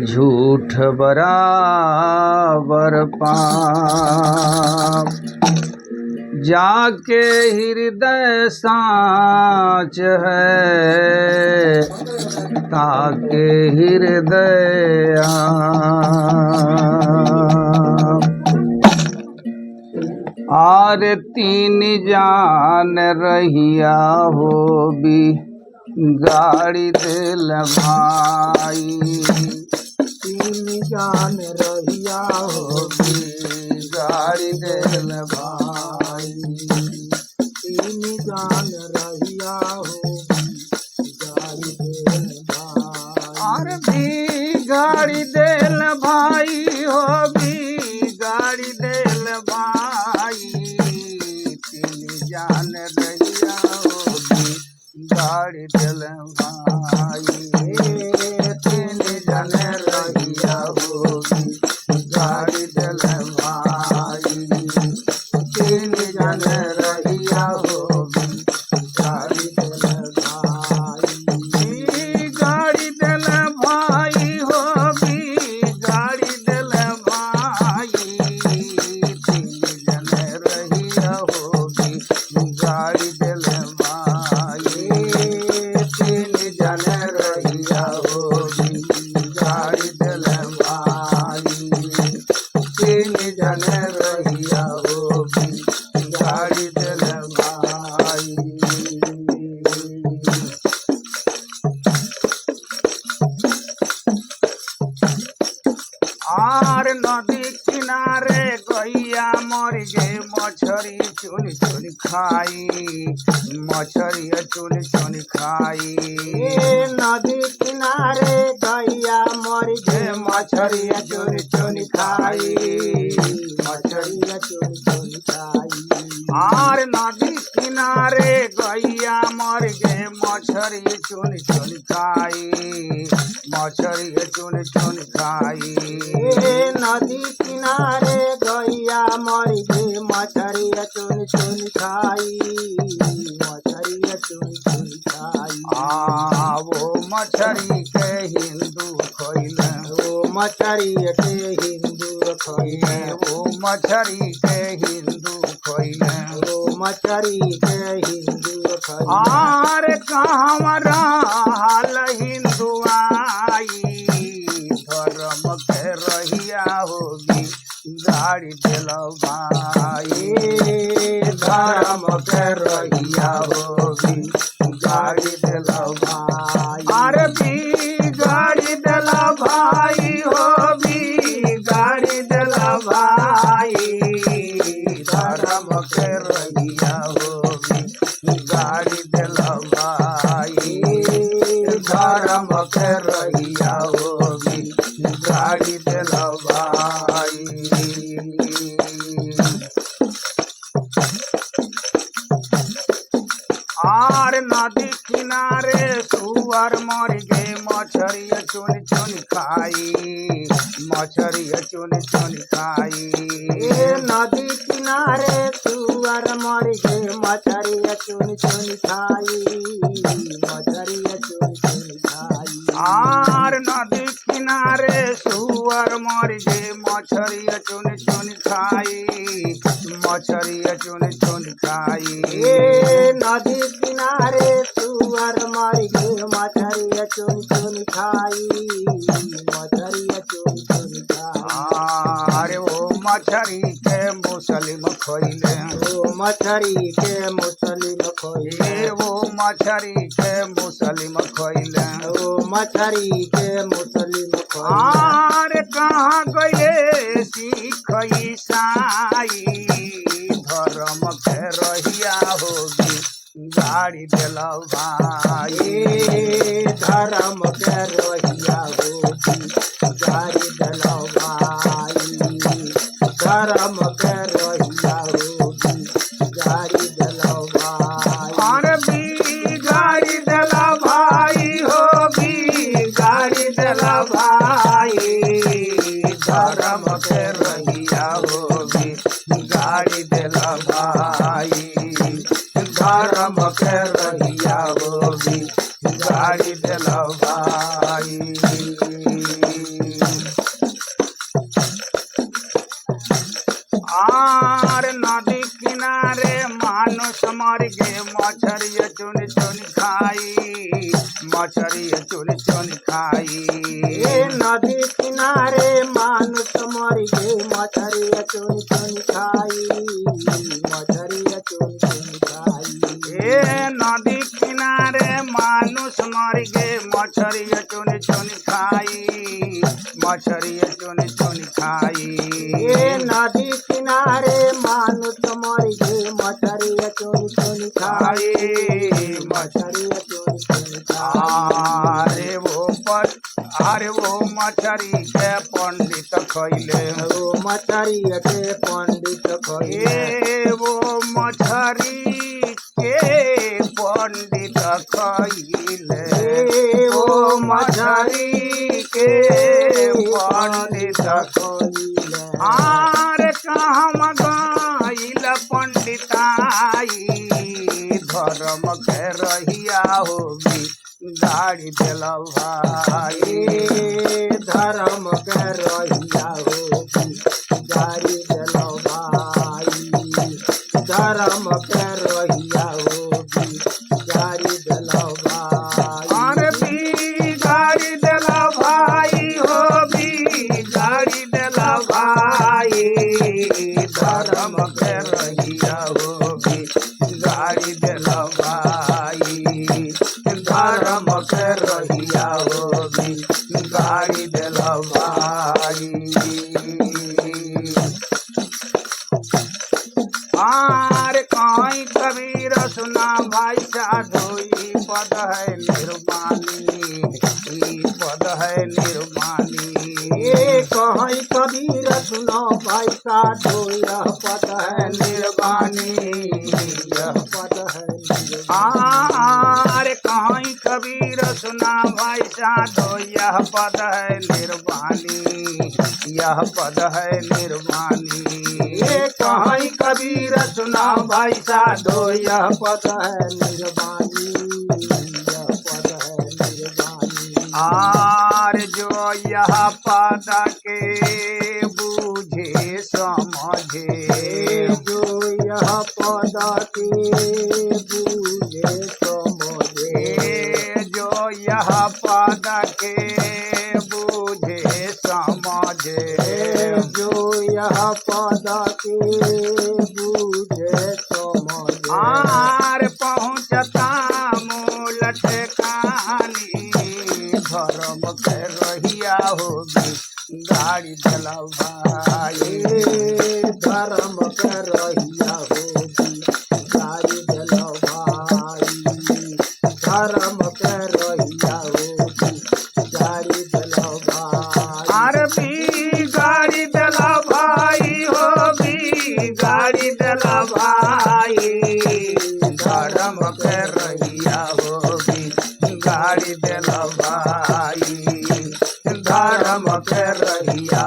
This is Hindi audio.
झूठ बराबर पाप, जाके हृदय साँच है, ताके हृदय आर तीन जान रहिया हो भी गाड़ी दिल भाई, तीन जान रहिया हो भी गाड़ी दिल भाई, तीन जान रहिया हो गाड़ी दिल भाई, और भी गाड़ी दिल भाई हो भी गाड़ी दिल भाई, तीन जान रहिया हो भी गाड़ी दिल भाई, तीन जन रहिया होगी गाड़ी दिल भाई, तीन जन रहिया होगी गाड़ी दिल भाई, गाड़ी दिल भाई होगी गाड़ी दिल भाई, तीन जन रहिया होगी गाड़ी दिल भाई, तीन जन रहिया होगी गाड़ी दिल भाई, तीन जन रहिया होगी गाड़ी दिल भाई। आर नदी किनारे गैया मर गे मछरी चुन चुन खाई, मछरी चुन चुन खाई, नदी किनारे गैया मर गे मछरी चुन चुन खाई, मछरी चुन चुन खाई, आर नदी किनारे गैया मर गे मछरी चुन चुन खाई, मछरी चुन चुन खाई, नदी किनारे गैया मर गे मछरी चुन चुन खाई, मछरी चुन चुन खाई, वो मछरी के हिंदू खइले, वो मछरी के हिंदू खइले, वो मछरी के हिंदू खइले, वो मछरी के हिंदू खइले, आर कहवर हाल हिंदू आई, धर्म के रहिया होगी गाड़ी दिल भाई, धर्म के रहिया होगी गाड़ी दिल भाई, अरे भी गाड़ी दिल भाई होगी गाड़ी दिल भाई, धर्म के रहिया होगी गाड़ी दिल भाई, धर्म के रहिया होगी गाड़ी दिल भाई। आर नदी किनारे सुअर मर गे मछरी चुन चुन खाई, मछरी चुन चुन खाई, नदी किनारे सुअर मर गे मछरी चुन चुन खाई, मछरी चुन चुन खाई, आर नदी किनारे सुअर मर गे मछरी चुन चुन खाई, मछरी चुन चुन खाई, नदी किनारे सुअर मर गे मछरी चुन चुन खाई, मछरी चुन चुन खाई, अरे वो मछरी के मुसलिम खइले, वो मछरी के मुसलिम खइले, वो मछरी के मुसलिम खइले, वो मछरी के मुसलिम खइले, आर कहाँ गए सिख ईसाई, धर्म के रहिया होगी गाड़ी दिल भाई, धर्म के रहिया होगी गाड़ी दिल भाई, धर्म के रहिया होगी गाड़ी दिल भाई, और भी गाड़ी दिल भाई होगी गाड़ी दिल भाई, धर्म के रहिया होगी गाड़ी दिल भाई, धर्म के रहिया होगी गाड़ी गाड़ी दिल भाई। आर नदी किनारे मानुष मर गे मछरी चुन चुन खाई, मछरी चुन चुन खाई। ए नदी किनारे मानुष मर गे मछरी चुन चुन खाई, मछरी चुन चुन खाई। ए नदी किनारे मानुष मर गे मछरी चुन चुन खाई, मछरी चुन चुन खाई। ए नदी किनारे मानुष मर गे मछरी चुन चुन खाई, मछरी चुन चुन खाई। अरे वो मछरी के पंडित खैले, वो मछरी के पंडित खैले, वो मछरी के पंडित खैले, वो मछरी के पंडित खैले। आर कहम गइल पंडिताई, धर्म के रहिया होगी गाड़ी दिल भाई। धर्म के रहिया होगी गाड़ी दिल भाई, धर्म के रहिया होगी गाड़ी दिल भाई। अरे भी गाड़ी दिल भाई होगी गाड़ी दिल भाई, धर्म के रहिया होगी गाड़ी दिल भाई, धर्म के रहिया होगी गाड़ी दिल भाई। आर कहीं कबीर सुना भाई साधोई पद है निर्मानी, पद है निर्मानी। ए कहीं कबीर सुनो भाई साधो यह पद है निर्वाणी, यह पद है निर्वाणी। आर कहीं कबीर सुना भाई साधो यह पद है निर्वाणी, यह पद है निर्वाणी। ये कहीं कबीर सुना भाई साधो यह पद है निर्वाणी, यह पद है निर्वाणी। आर जो यह पद के बूझे समझे, जो यह पद के बूझे समझे, जो यह पद के बूझे समझे, जो यह पद के बूझे समझे। आर पहुँचता मूल ठेकानी, धर्म के रहिया होगी गाड़ी दिल भाई। धर्म के रहिया होगी गाड़ी दिल भाई, धर्म के रहिया होगी गाड़ी दिल भाई। आर भी गाड़ी दिल भाई होगी गाड़ी दिल भाई, धर्म के रहिया होगी गाड़ी दिल भाई, धर्म के रहिया